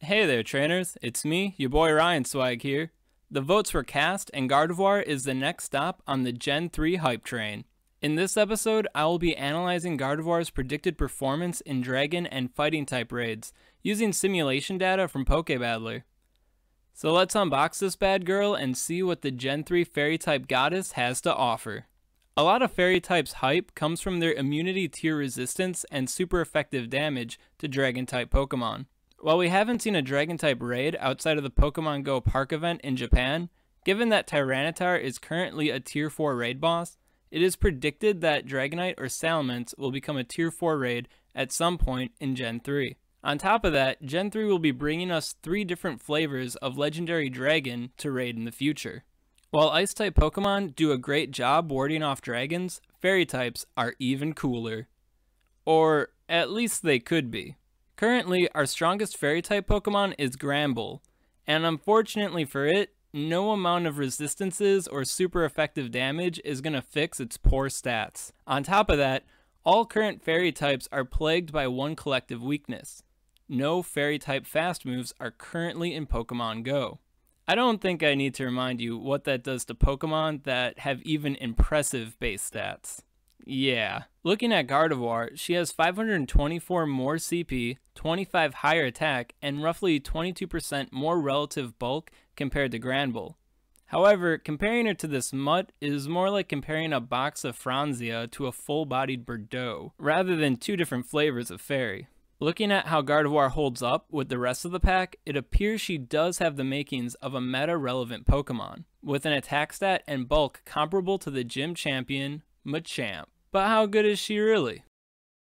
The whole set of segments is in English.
Hey there trainers, it's me, your boy Ryan Swag here. The votes were cast and Gardevoir is the next stop on the Gen 3 hype train. In this episode, I will be analyzing Gardevoir's predicted performance in Dragon and Fighting type raids, using simulation data from Pokebattler. So let's unbox this bad girl and see what the Gen 3 Fairy type goddess has to offer. A lot of Fairy types hype comes from their immunity tier resistance and super effective damage to Dragon type Pokemon. While we haven't seen a Dragon-type raid outside of the Pokemon Go Park event in Japan, given that Tyranitar is currently a Tier 4 raid boss, it is predicted that Dragonite or Salamence will become a Tier 4 raid at some point in Gen 3. On top of that, Gen 3 will be bringing us 3 different flavors of Legendary Dragon to raid in the future. While Ice-type Pokemon do a great job warding off dragons, Fairy types are even cooler. Or at least they could be. Currently, our strongest Fairy-type Pokemon is Granbull, and unfortunately for it, no amount of resistances or super effective damage is going to fix its poor stats. On top of that, all current Fairy types are plagued by one collective weakness. No Fairy-type fast moves are currently in Pokemon Go. I don't think I need to remind you what that does to Pokemon that have even impressive base stats. Yeah. Looking at Gardevoir, she has 524 more CP, 25 higher attack, and roughly 22% more relative bulk compared to Granbull. However, comparing her to this mutt is more like comparing a box of Franzia to a full-bodied Bordeaux, rather than 2 different flavors of fairy. Looking at how Gardevoir holds up with the rest of the pack, it appears she does have the makings of a meta-relevant Pokemon, with an attack stat and bulk comparable to the gym champion, Machamp. But how good is she really?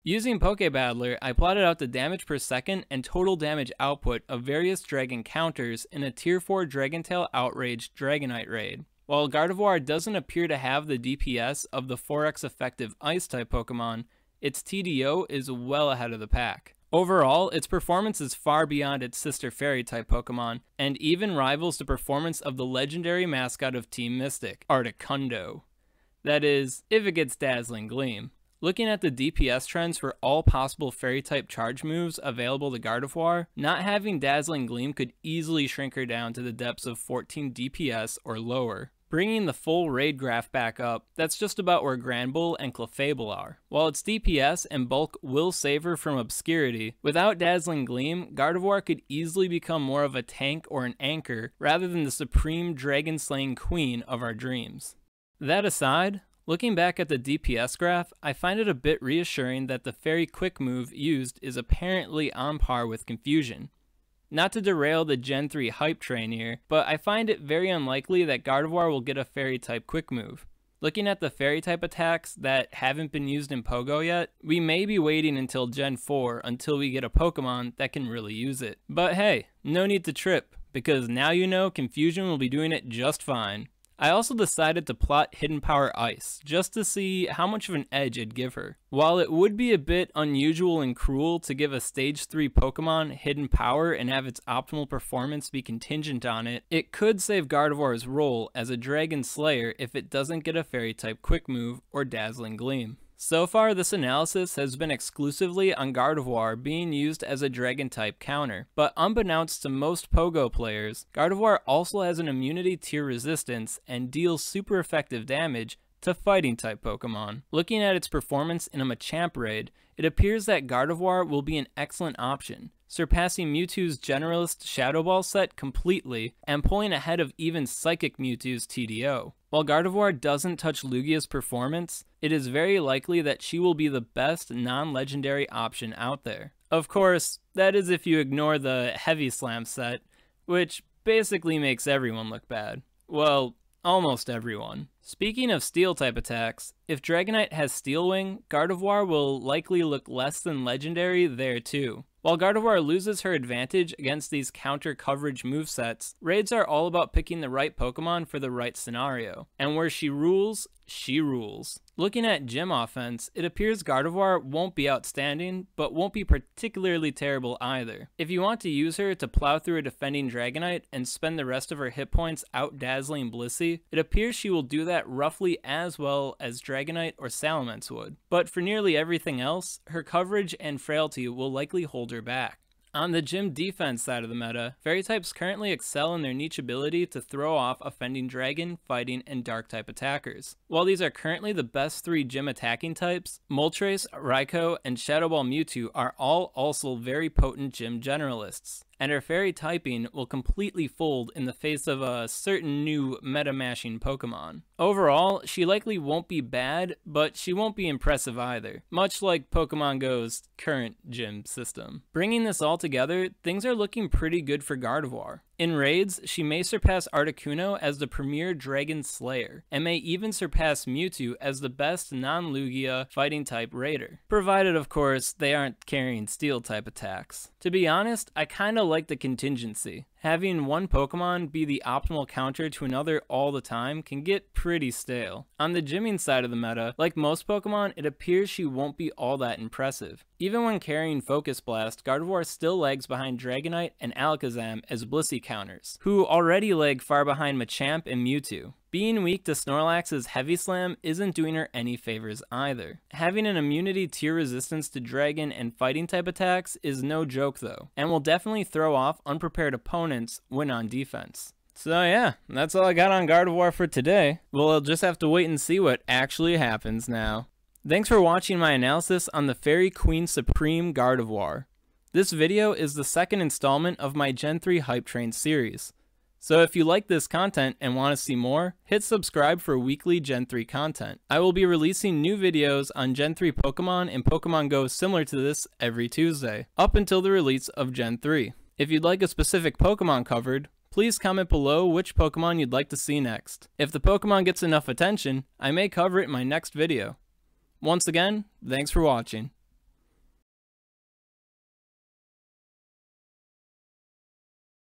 Using Pokebattler, I plotted out the damage per second and total damage output of various dragon counters in a Tier 4 Dragontail Outrage Dragonite raid. While Gardevoir doesn't appear to have the DPS of the 4x effective Ice-type Pokemon, its TDO is well ahead of the pack. Overall, its performance is far beyond its sister Fairy-type Pokemon, and even rivals the performance of the legendary mascot of Team Mystic, Articuno. That is, if it gets Dazzling Gleam. Looking at the DPS trends for all possible Fairy-type charge moves available to Gardevoir, not having Dazzling Gleam could easily shrink her down to the depths of 14 DPS or lower. Bringing the full raid graph back up, that's just about where Granbull and Clefable are. While its DPS and bulk will save her from obscurity, without Dazzling Gleam, Gardevoir could easily become more of a tank or an anchor rather than the supreme dragon-slaying queen of our dreams. That aside, looking back at the DPS graph, I find it a bit reassuring that the Fairy Quick move used is apparently on par with Confusion. Not to derail the Gen 3 hype train here, but I find it very unlikely that Gardevoir will get a Fairy type Quick move. Looking at the Fairy type attacks that haven't been used in Pogo yet, we may be waiting until Gen 4 until we get a Pokemon that can really use it. But hey, no need to trip, because now you know Confusion will be doing it just fine. I also decided to plot Hidden Power Ice, just to see how much of an edge it'd give her. While it would be a bit unusual and cruel to give a Stage 3 Pokemon Hidden Power and have its optimal performance be contingent on it, it could save Gardevoir's role as a Dragon Slayer if it doesn't get a Fairy-type Quick Move or Dazzling Gleam. So far, this analysis has been exclusively on Gardevoir being used as a Dragon-type counter, but unbeknownst to most Pogo players, Gardevoir also has an immunity tier resistance and deals super effective damage to Fighting-type Pokemon. Looking at its performance in a Machamp raid, it appears that Gardevoir will be an excellent option, surpassing Mewtwo's Generalist Shadow Ball set completely and pulling ahead of even Psychic Mewtwo's TDO. While Gardevoir doesn't touch Lugia's performance, it is very likely that she will be the best non-legendary option out there. Of course, that is if you ignore the Heavy Slam set, which basically makes everyone look bad. Well, almost everyone. Speaking of Steel-type attacks, if Dragonite has Steel Wing, Gardevoir will likely look less than legendary there too. While Gardevoir loses her advantage against these counter coverage movesets, raids are all about picking the right Pokemon for the right scenario. And where she rules, she rules. Looking at gym offense, it appears Gardevoir won't be outstanding, but won't be particularly terrible either. If you want to use her to plow through a defending Dragonite and spend the rest of her hit points out-dazzling Blissey, it appears she will do that roughly as well as Dragonite or Salamence would. But for nearly everything else, her coverage and frailty will likely hold her back. On the gym defense side of the meta, Fairy types currently excel in their niche ability to throw off offending Dragon, Fighting, and Dark type attackers. While these are currently the best 3 gym attacking types, Moltres, Raikou, and Shadow Ball Mewtwo are all also very potent gym generalists, and her Fairy typing will completely fold in the face of a certain new meta-mashing Pokemon. Overall, she likely won't be bad, but she won't be impressive either, much like Pokemon Go's current gym system. Bringing this all together, things are looking pretty good for Gardevoir. In raids, she may surpass Articuno as the premier Dragon Slayer, and may even surpass Mewtwo as the best non-Lugia fighting type raider. Provided, of course, they aren't carrying steel type attacks. To be honest, I kinda like the contingency. Having one Pokemon be the optimal counter to another all the time can get pretty stale. On the gymming side of the meta, like most Pokemon, it appears she won't be all that impressive. Even when carrying Focus Blast, Gardevoir still lags behind Dragonite and Alakazam as Blissey counters, who already lag far behind Machamp and Mewtwo. Being weak to Snorlax's Heavy Slam isn't doing her any favors either. Having an immunity tier resistance to Dragon and Fighting type attacks is no joke though, and will definitely throw off unprepared opponents when on defense. So yeah, that's all I got on Gardevoir for today. We'll just have to wait and see what actually happens now. Thanks for watching my analysis on the Fairy Queen Supreme Gardevoir. This video is the second installment of my Gen 3 Hype Train series. So if you like this content and want to see more, hit subscribe for weekly Gen 3 content. I will be releasing new videos on Gen 3 Pokemon and Pokemon Go similar to this every Tuesday, up until the release of Gen 3. If you'd like a specific Pokemon covered, please comment below which Pokemon you'd like to see next. If the Pokemon gets enough attention, I may cover it in my next video. Once again, thanks for watching.